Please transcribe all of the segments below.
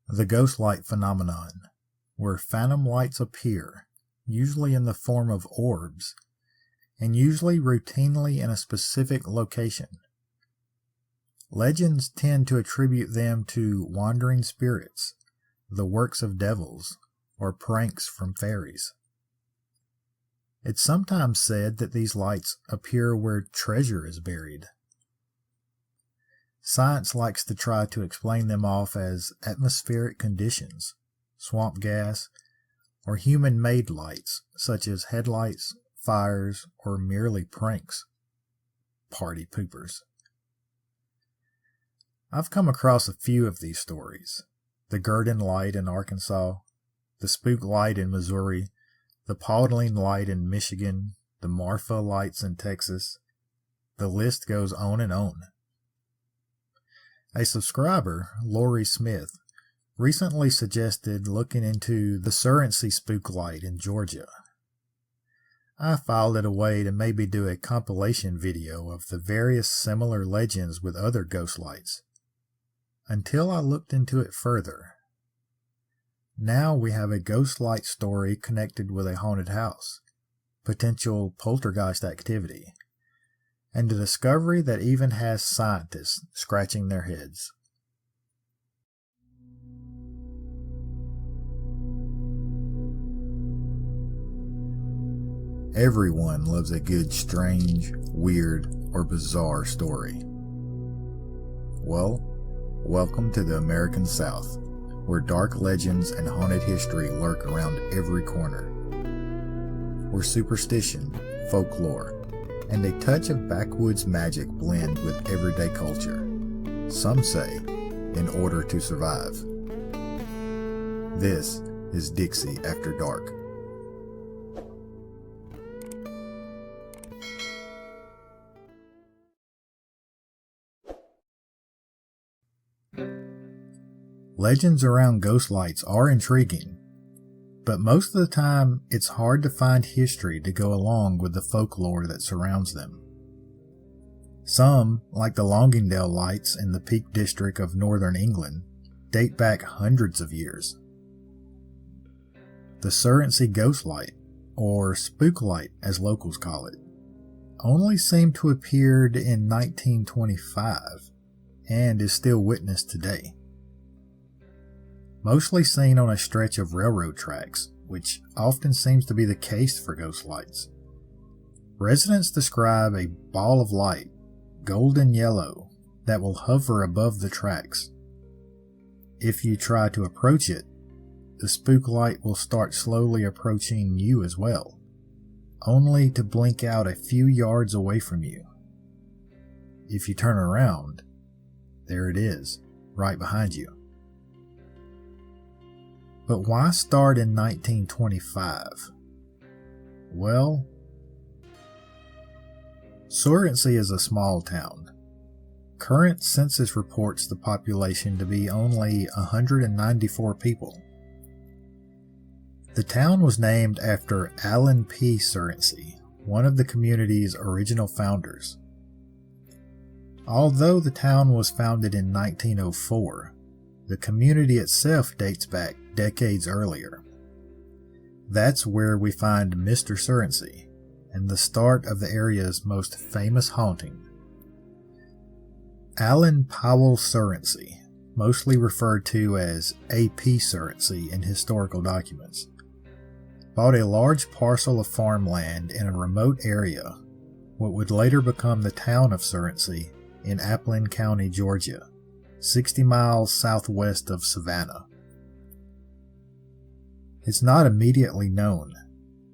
The ghost light phenomenon, where phantom lights appear, usually in the form of orbs, and usually routinely in a specific location. Legends tend to attribute them to wandering spirits, the works of devils, or pranks from fairies. It's sometimes said that these lights appear where treasure is buried. Science likes to try to explain them off as atmospheric conditions, swamp gas, or human-made lights such as headlights, fires, or merely pranks. Party poopers. I've come across a few of these stories. The Gurdon Light in Arkansas, the Spook Light in Missouri, the Paulding Light in Michigan, the Marfa Lights in Texas. The list goes on and on. A subscriber, Lori Smith, recently suggested looking into the Surrency Spook Light in Georgia. I filed it away to maybe do a compilation video of the various similar legends with other ghost lights, until I looked into it further. Now we have a ghost light story connected with a haunted house, potential poltergeist activity, and a discovery that even has scientists scratching their heads. Everyone loves a good, strange, weird, or bizarre story. Well, welcome to the American South, where dark legends and haunted history lurk around every corner. Where superstition, folklore, and a touch of backwoods magic blend with everyday culture. Some say, in order to survive. This is Dixie After Dark. Legends around ghost lights are intriguing, but most of the time it's hard to find history to go along with the folklore that surrounds them. Some, like the Longingdale lights in the Peak District of northern England, date back hundreds of years. The Surrency Ghost Light, or Spook Light as locals call it, only seemed to have appeared in 1925 and is still witnessed today. Mostly seen on a stretch of railroad tracks, which often seems to be the case for ghost lights. Residents describe a ball of light, golden yellow, that will hover above the tracks. If you try to approach it, the spook light will start slowly approaching you as well, only to blink out a few yards away from you. If you turn around, there it is, right behind you. But why start in 1925? Well, Surrency is a small town. Current census reports the population to be only 194 people. The town was named after Allen P. Surrency, one of the community's original founders. Although the town was founded in 1904, the community itself dates back decades earlier. That's where we find Mr. Surrency and the start of the area's most famous haunting. Allen Powell Surrency, mostly referred to as A.P. Surrency in historical documents, bought a large parcel of farmland in a remote area, what would later become the town of Surrency in Appleton County, Georgia, 60 miles southwest of Savannah. It's not immediately known,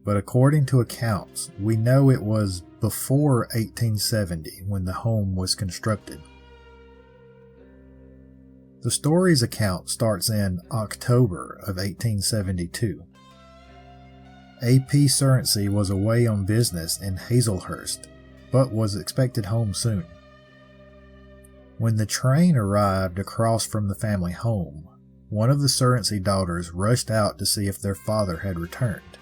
but according to accounts, we know it was before 1870 when the home was constructed. The story's account starts in October of 1872. A.P. Surrency was away on business in Hazelhurst, but was expected home soon. When the train arrived across from the family home, one of the Surrency daughters rushed out to see if their father had returned.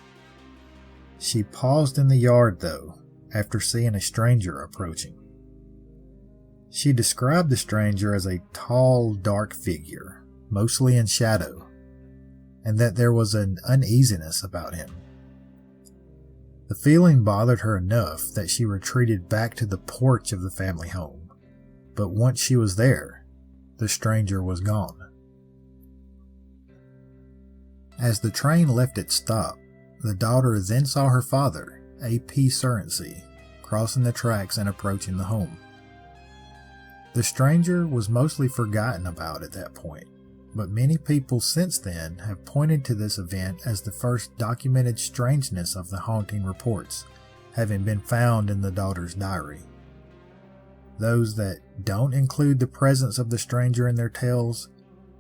She paused in the yard, though, after seeing a stranger approaching. She described the stranger as a tall, dark figure, mostly in shadow, and that there was an uneasiness about him. The feeling bothered her enough that she retreated back to the porch of the family home, but once she was there, the stranger was gone. As the train left its stop, the daughter then saw her father, A.P. Surrency, crossing the tracks and approaching the home. The stranger was mostly forgotten about at that point, but many people since then have pointed to this event as the first documented strangeness of the haunting reports, having been found in the daughter's diary. Those that don't include the presence of the stranger in their tales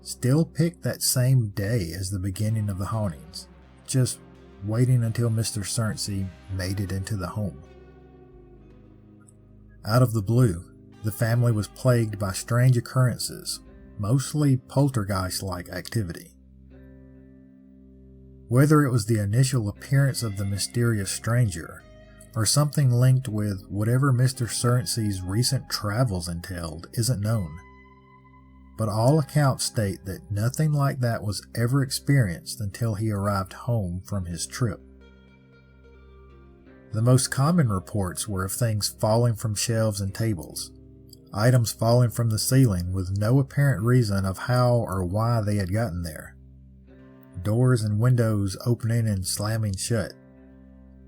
still pick that same day as the beginning of the hauntings, just waiting until Mr. Surrency made it into the home. Out of the blue, the family was plagued by strange occurrences, mostly poltergeist-like activity. Whether it was the initial appearance of the mysterious stranger, or something linked with whatever Mr. Surrency's recent travels entailed, isn't known. But all accounts state that nothing like that was ever experienced until he arrived home from his trip. The most common reports were of things falling from shelves and tables, items falling from the ceiling with no apparent reason of how or why they had gotten there, doors and windows opening and slamming shut,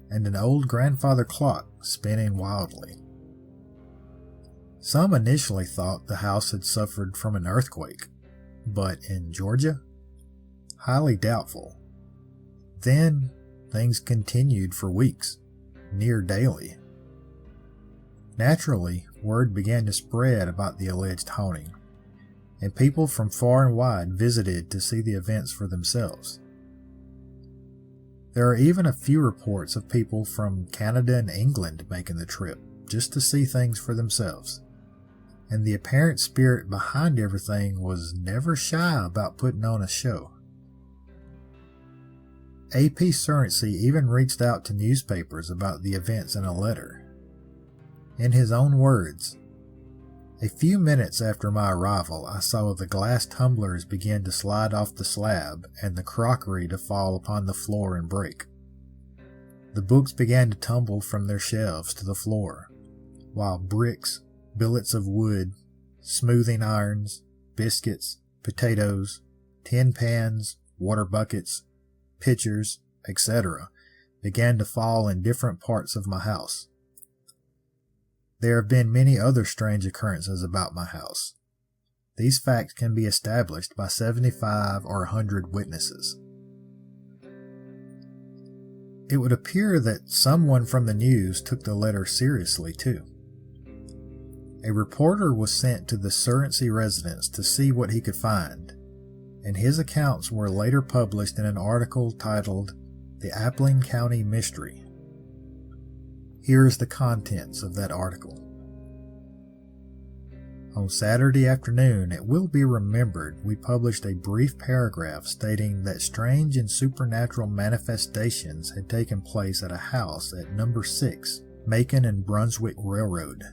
and an old grandfather clock spinning wildly. Some initially thought the house had suffered from an earthquake, but in Georgia? Highly doubtful. Then things continued for weeks, near daily. Naturally, word began to spread about the alleged haunting, and people from far and wide visited to see the events for themselves. There are even a few reports of people from Canada and England making the trip just to see things for themselves, and the apparent spirit behind everything was never shy about putting on a show. A.P. Surrency even reached out to newspapers about the events in a letter. In his own words, "A few minutes after my arrival, I saw the glass tumblers begin to slide off the slab and the crockery to fall upon the floor and break. The books began to tumble from their shelves to the floor, while bricks, billets of wood, smoothing irons, biscuits, potatoes, tin pans, water buckets, pitchers, etc., began to fall in different parts of my house. There have been many other strange occurrences about my house. These facts can be established by 75 or 100 witnesses." It would appear that someone from the news took the letter seriously too. A reporter was sent to the Surrency residence to see what he could find, and his accounts were later published in an article titled "The Appling County Mystery." Here is the contents of that article. On Saturday afternoon, it will be remembered, we published a brief paragraph stating that strange and supernatural manifestations had taken place at a house at number 6, Macon and Brunswick Railroad.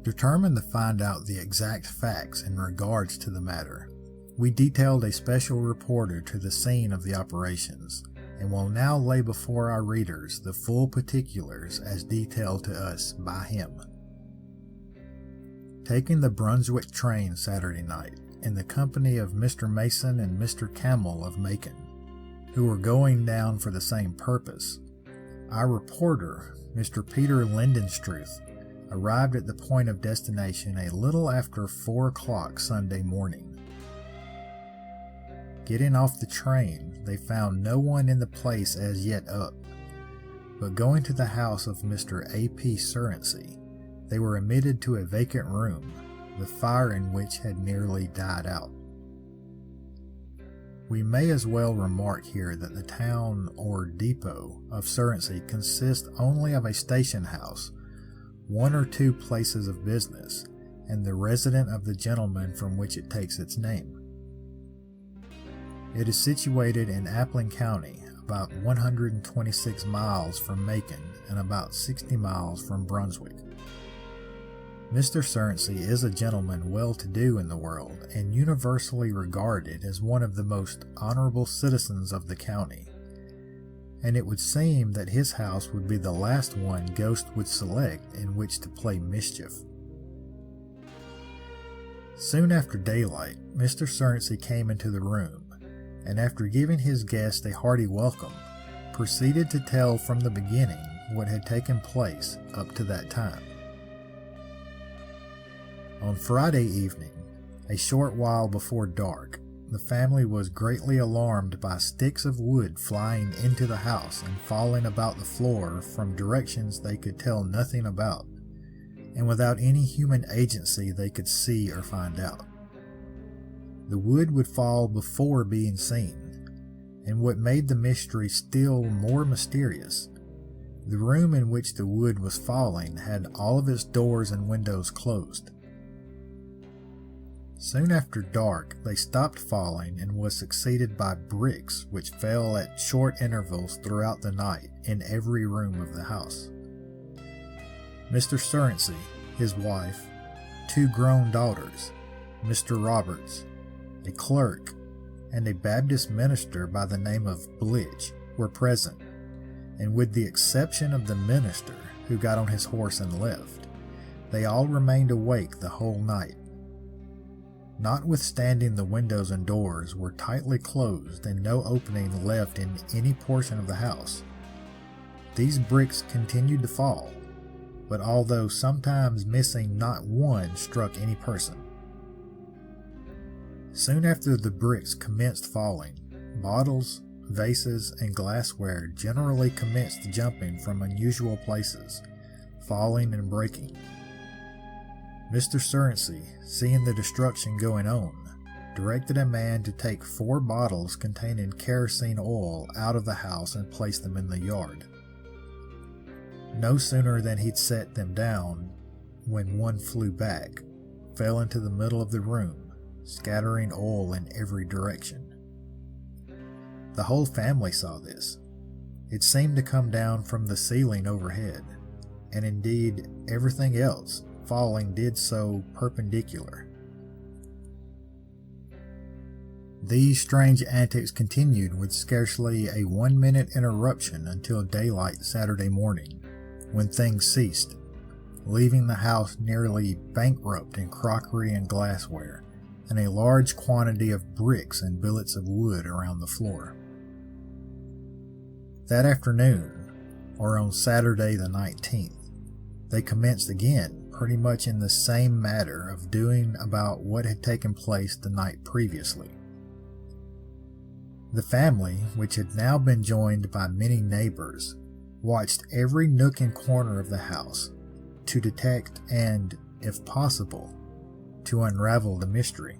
Determined to find out the exact facts in regards to the matter, we detailed a special reporter to the scene of the operations, and will now lay before our readers the full particulars as detailed to us by him. Taking the Brunswick train Saturday night, in the company of Mr. Mason and Mr. Camel of Macon, who were going down for the same purpose, our reporter, Mr. Peter Lindenstruth, arrived at the point of destination a little after 4 o'clock Sunday morning. Getting off the train, they found no one in the place as yet up, but going to the house of Mr. A.P. Surrency, they were admitted to a vacant room, the fire in which had nearly died out. We may as well remark here that the town, or depot, of Surrency consists only of a station house, 1 or 2 places of business, and the residence of the gentleman from which it takes its name. It is situated in Appling County, about 126 miles from Macon and about 60 miles from Brunswick. Mr. Surrency is a gentleman well-to-do in the world and universally regarded as one of the most honorable citizens of the county, and it would seem that his house would be the last one ghosts would select in which to play mischief. Soon after daylight, Mr. Surrency came into the room, and after giving his guest a hearty welcome, proceeded to tell from the beginning what had taken place up to that time. On Friday evening, a short while before dark, the family was greatly alarmed by sticks of wood flying into the house and falling about the floor from directions they could tell nothing about, and without any human agency they could see or find out. The wood would fall before being seen, and what made the mystery still more mysterious, the room in which the wood was falling had all of its doors and windows closed. Soon after dark, they stopped falling and was succeeded by bricks which fell at short intervals throughout the night in every room of the house. Mr. Surrency, his wife, 2 grown daughters, Mr. Roberts, a clerk, and a Baptist minister by the name of Blitch were present, and with the exception of the minister, who got on his horse and left, they all remained awake the whole night. Notwithstanding the windows and doors were tightly closed and no opening left in any portion of the house, these bricks continued to fall, but although sometimes missing, not one struck any person. Soon after the bricks commenced falling, bottles, vases, and glassware generally commenced jumping from unusual places, falling and breaking. Mr. Surrency, seeing the destruction going on, directed a man to take 4 bottles containing kerosene oil out of the house and place them in the yard. No sooner than he'd set them down, when one flew back, fell into the middle of the room, scattering oil in every direction. The whole family saw this. It seemed to come down from the ceiling overhead, and indeed everything else falling did so perpendicular. These strange antics continued with scarcely a 1-minute interruption until daylight Saturday morning, when things ceased, leaving the house nearly bankrupt in crockery and glassware, and a large quantity of bricks and billets of wood around the floor. That afternoon, or on Saturday the 19th, they commenced again, pretty much in the same matter of doing about what had taken place the night previously. The family, which had now been joined by many neighbors, watched every nook and corner of the house to detect and, if possible, to unravel the mystery.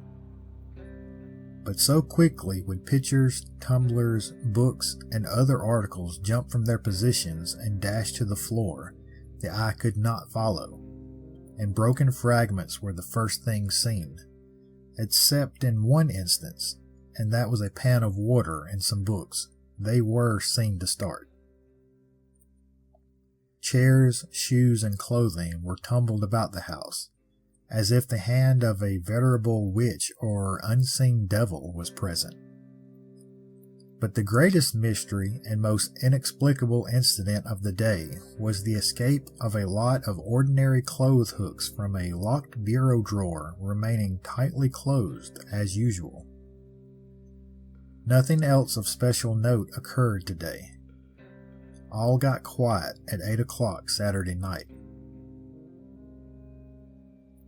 But so quickly would pitchers, tumblers, books, and other articles jump from their positions and dash to the floor, the eye could not follow, and broken fragments were the first things seen, except in one instance, and that was a pan of water and some books. They were seen to start. Chairs, shoes, and clothing were tumbled about the house, as if the hand of a veritable witch or unseen devil was present. But the greatest mystery and most inexplicable incident of the day was the escape of a lot of ordinary clothes hooks from a locked bureau drawer remaining tightly closed as usual. Nothing else of special note occurred today. All got quiet at 8 o'clock Saturday night.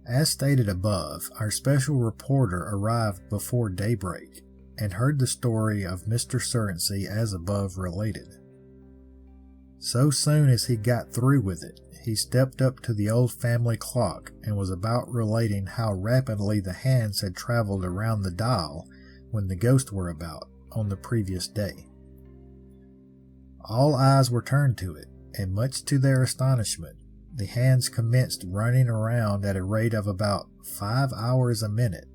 As stated above, our special reporter arrived before daybreak and heard the story of Mr. Surrency as above related. So soon as he got through with it, he stepped up to the old family clock and was about relating how rapidly the hands had traveled around the dial when the ghosts were about on the previous day. All eyes were turned to it, and much to their astonishment, the hands commenced running around at a rate of about 5 hours a minute.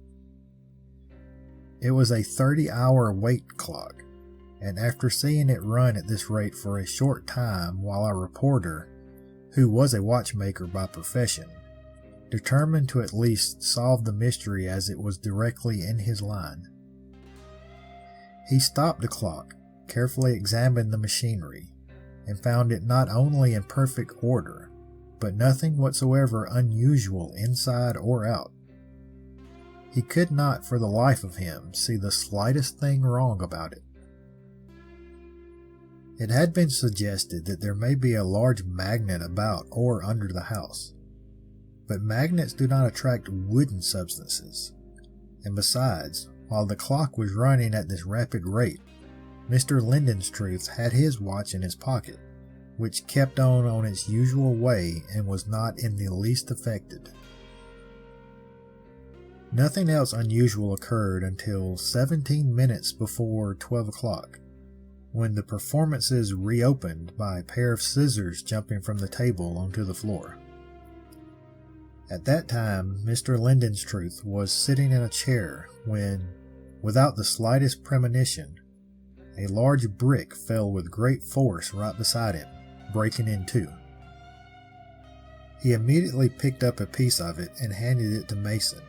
It was a 30-hour wait clock, and after seeing it run at this rate for a short time while our reporter, who was a watchmaker by profession, determined to at least solve the mystery as it was directly in his line. He stopped the clock, carefully examined the machinery, and found it not only in perfect order, but nothing whatsoever unusual inside or out. He could not for the life of him see the slightest thing wrong about it. It had been suggested that there may be a large magnet about or under the house, but magnets do not attract wooden substances, and besides, while the clock was running at this rapid rate, Mr. Lindenstruth had his watch in his pocket, which kept on its usual way and was not in the least affected. Nothing else unusual occurred until 17 minutes before 12 o'clock, when the performances reopened by a pair of scissors jumping from the table onto the floor. At that time, Mr. Lindenstruth was sitting in a chair when, without the slightest premonition, a large brick fell with great force right beside him, breaking in two. He immediately picked up a piece of it and handed it to Mason,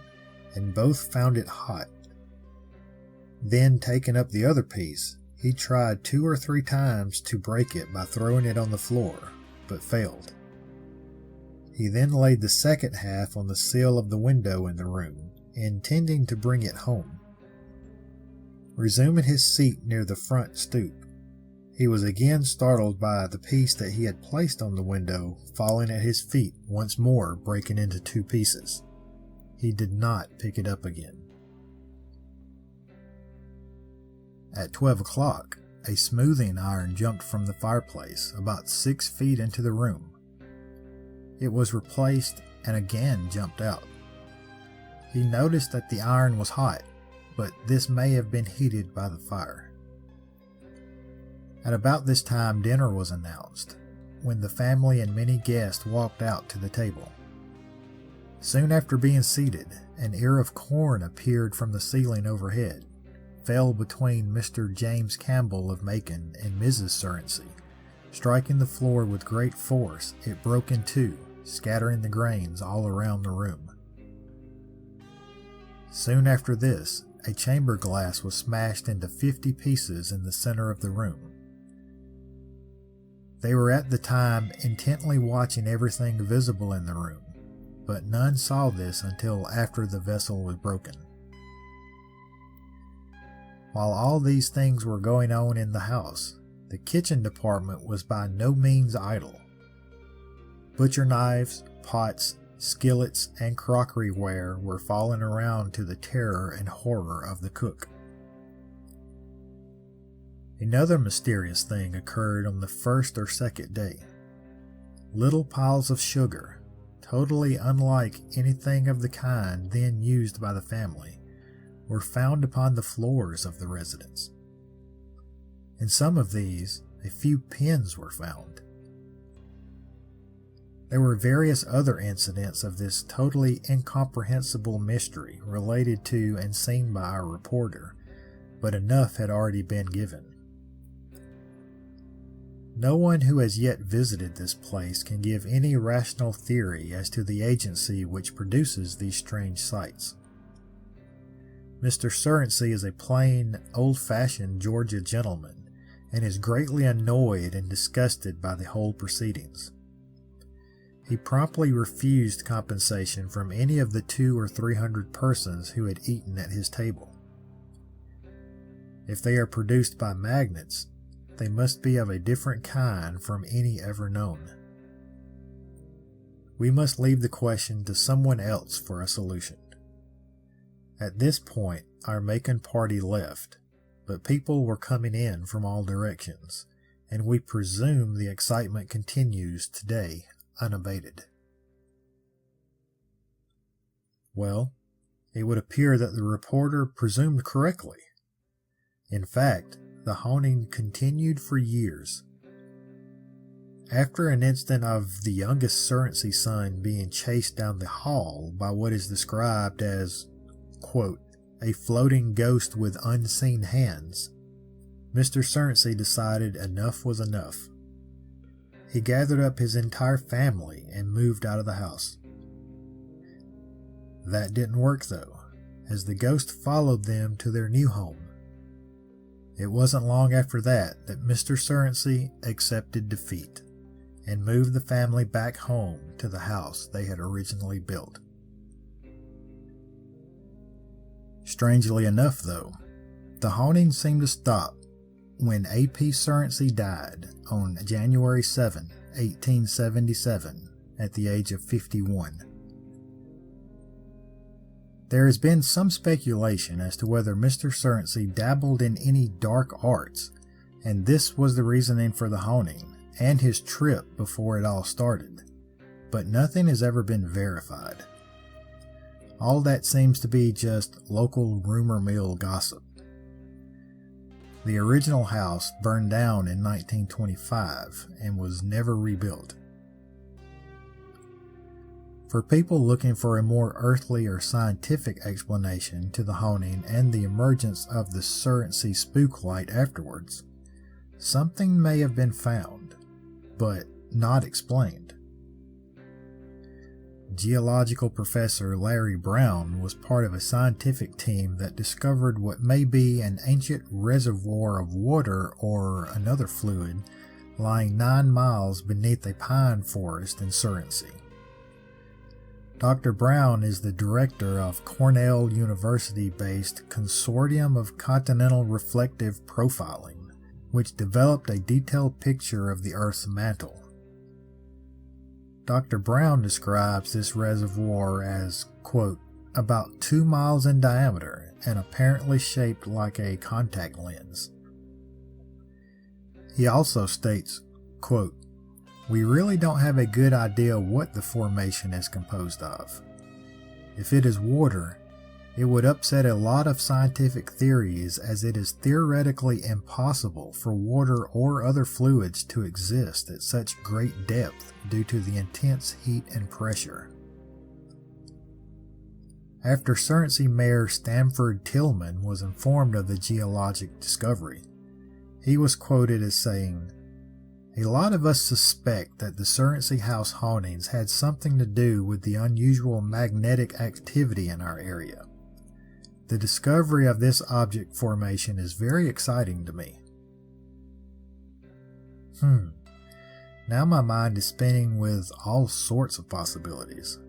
and both found it hot. Then, taking up the other piece, he tried 2 or 3 times to break it by throwing it on the floor, but failed. He then laid the second half on the sill of the window in the room, intending to bring it home. Resuming his seat near the front stoop, he was again startled by the piece that he had placed on the window falling at his feet, once more breaking into 2 pieces. He did not pick it up again. At 12 o'clock, a smoothing iron jumped from the fireplace about 6 feet into the room. It was replaced and again jumped out. He noticed that the iron was hot, but this may have been heated by the fire. At about this time, dinner was announced, when the family and many guests walked out to the table. Soon after being seated, an ear of corn appeared from the ceiling overhead, fell between Mr. James Campbell of Macon and Mrs. Surrency. Striking the floor with great force, it broke in 2, scattering the grains all around the room. Soon after this, a chamber glass was smashed into 50 pieces in the center of the room. They were at the time intently watching everything visible in the room, but none saw this until after the vessel was broken. While all these things were going on in the house, the kitchen department was by no means idle. Butcher knives, pots, skillets, and crockery ware were falling around to the terror and horror of the cook. Another mysterious thing occurred on the first or second day. Little piles of sugar, totally unlike anything of the kind then used by the family, were found upon the floors of the residence. In some of these, a few pins were found. There were various other incidents of this totally incomprehensible mystery related to and seen by our reporter, but enough had already been given. No one who has yet visited this place can give any rational theory as to the agency which produces these strange sights. Mr. Surrency is a plain, old-fashioned Georgia gentleman, and is greatly annoyed and disgusted by the whole proceedings. He promptly refused compensation from any of the 200 or 300 persons who had eaten at his table. If they are produced by magnets, they must be of a different kind from any ever known. We must leave the question to someone else for a solution. At this point, our Macon party left, but people were coming in from all directions, and we presume the excitement continues today unabated. Well, it would appear that the reporter presumed correctly. In fact, the haunting continued for years. After an instant of the youngest Surrency son being chased down the hall by what is described as, quote, a floating ghost with unseen hands, Mr. Surrency decided enough was enough. He gathered up his entire family and moved out of the house. That didn't work though, as the ghost followed them to their new home. It wasn't long after that Mr. Surrency accepted defeat and moved the family back home to the house they had originally built. Strangely enough though, the haunting seemed to stop when A.P. Surrency died on January 7, 1877, at the age of 51. There has been some speculation as to whether Mr. Surrency dabbled in any dark arts, and this was the reasoning for the haunting and his trip before it all started, but nothing has ever been verified. All that seems to be just local rumor mill gossip. The original house burned down in 1925 and was never rebuilt. For people looking for a more earthly or scientific explanation to the haunting and the emergence of the Surrency Spook Light afterwards, something may have been found, but not explained. Geological professor Larry Brown was part of a scientific team that discovered what may be an ancient reservoir of water or another fluid lying 9 miles beneath a pine forest in Surrency. Dr. Brown is the director of Cornell University-based Consortium of Continental Reflective Profiling, which developed a detailed picture of the Earth's mantle. Dr. Brown describes this reservoir as, quote, about 2 miles in diameter and apparently shaped like a contact lens. He also states, quote, we really don't have a good idea what the formation is composed of. If it is water, it would upset a lot of scientific theories, as it is theoretically impossible for water or other fluids to exist at such great depth due to the intense heat and pressure. After Surrency Mayor Stanford Tillman was informed of the geologic discovery, he was quoted as saying, a lot of us suspect that the Surrency House hauntings had something to do with the unusual magnetic activity in our area. The discovery of this object formation is very exciting to me. Now my mind is spinning with all sorts of possibilities.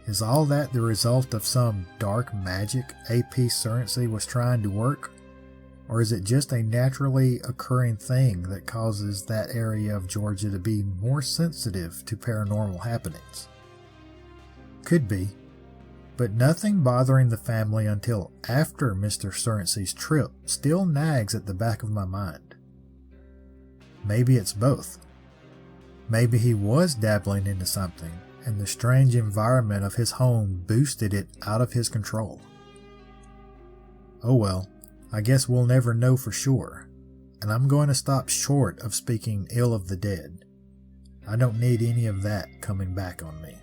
Is all that the result of some dark magic A.P. Surrency was trying to work? Or is it just a naturally occurring thing that causes that area of Georgia to be more sensitive to paranormal happenings? Could be, but nothing bothering the family until after Mr. Surrency's trip still nags at the back of my mind. Maybe it's both. Maybe he was dabbling into something, and the strange environment of his home boosted it out of his control. Oh well. I guess we'll never know for sure, and I'm going to stop short of speaking ill of the dead. I don't need any of that coming back on me.